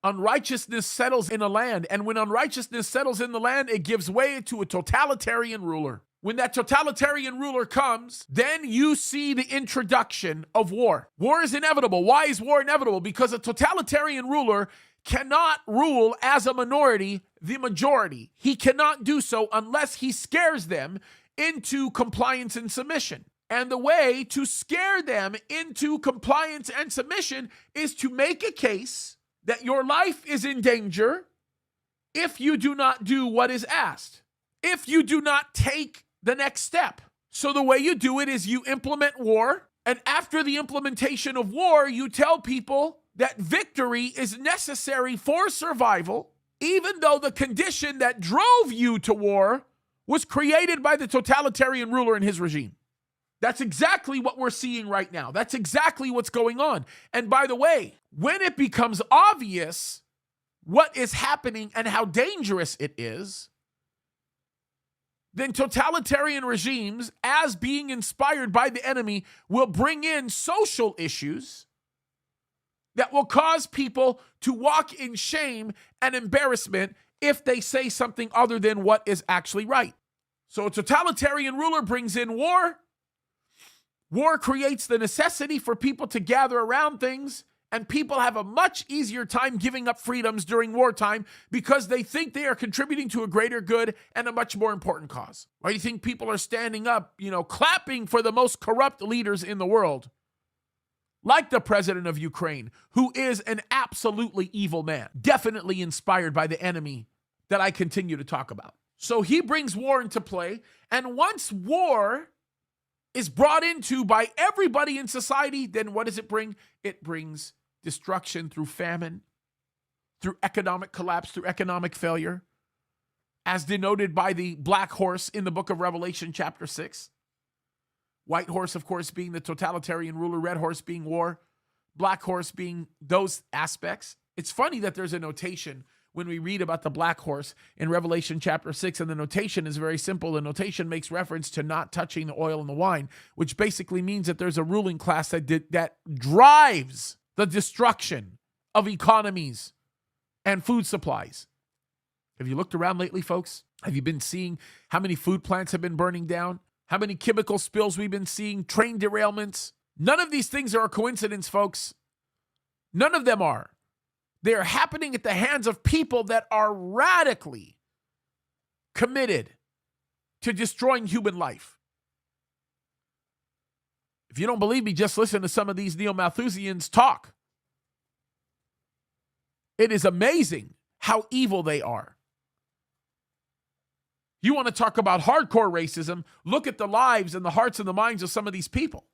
Unrighteousness settles in a land, and when unrighteousness settles in the land, it gives way to a totalitarian ruler. When that totalitarian ruler comes, then you see the introduction of war. War is inevitable. Why is war inevitable? Because a totalitarian ruler cannot rule as a minority the majority. He cannot do so unless he scares them into compliance and submission. And the way to scare them into compliance and submission is to make a case that your life is in danger if you do not do what is asked, if you do not take the next step. So the way you do it is you implement war, and after the implementation of war, you tell people that victory is necessary for survival, even though the condition that drove you to war was created by the totalitarian ruler and his regime. That's exactly what we're seeing right now. That's exactly what's going on. And by the way, when it becomes obvious what is happening and how dangerous it is, then totalitarian regimes, as being inspired by the enemy, will bring in social issues that will cause people to walk in shame and embarrassment if they say something other than what is actually right. So a totalitarian ruler brings in war. War creates the necessity for people to gather around things, and people have a much easier time giving up freedoms during wartime because they think they are contributing to a greater good and a much more important cause. Why do you think people are standing up, clapping for the most corrupt leaders in the world? Like the president of Ukraine, who is an absolutely evil man, definitely inspired by the enemy that I continue to talk about. So he brings war into play, and once war is brought into by everybody in society, then what does it bring? It brings destruction through famine, through economic collapse, through economic failure, as denoted by the black horse in the book of Revelation chapter 6. White horse, of course, being the totalitarian ruler, red horse being war, black horse being those aspects. It's funny that there's a notation when we read about the black horse in Revelation chapter 6, and the notation is very simple. The notation makes reference to not touching the oil and the wine, which basically means that there's a ruling class that drives the destruction of economies and food supplies. Have you looked around lately, folks? Have you been seeing how many food plants have been burning down? How many chemical spills we've been seeing? Train derailments? None of these things are a coincidence, folks. None of them are. They are happening at the hands of people that are radically committed to destroying human life. If you don't believe me, just listen to some of these neo-Malthusians talk. It is amazing how evil they are. You want to talk about hardcore racism? Look at the lives and the hearts and the minds of some of these people.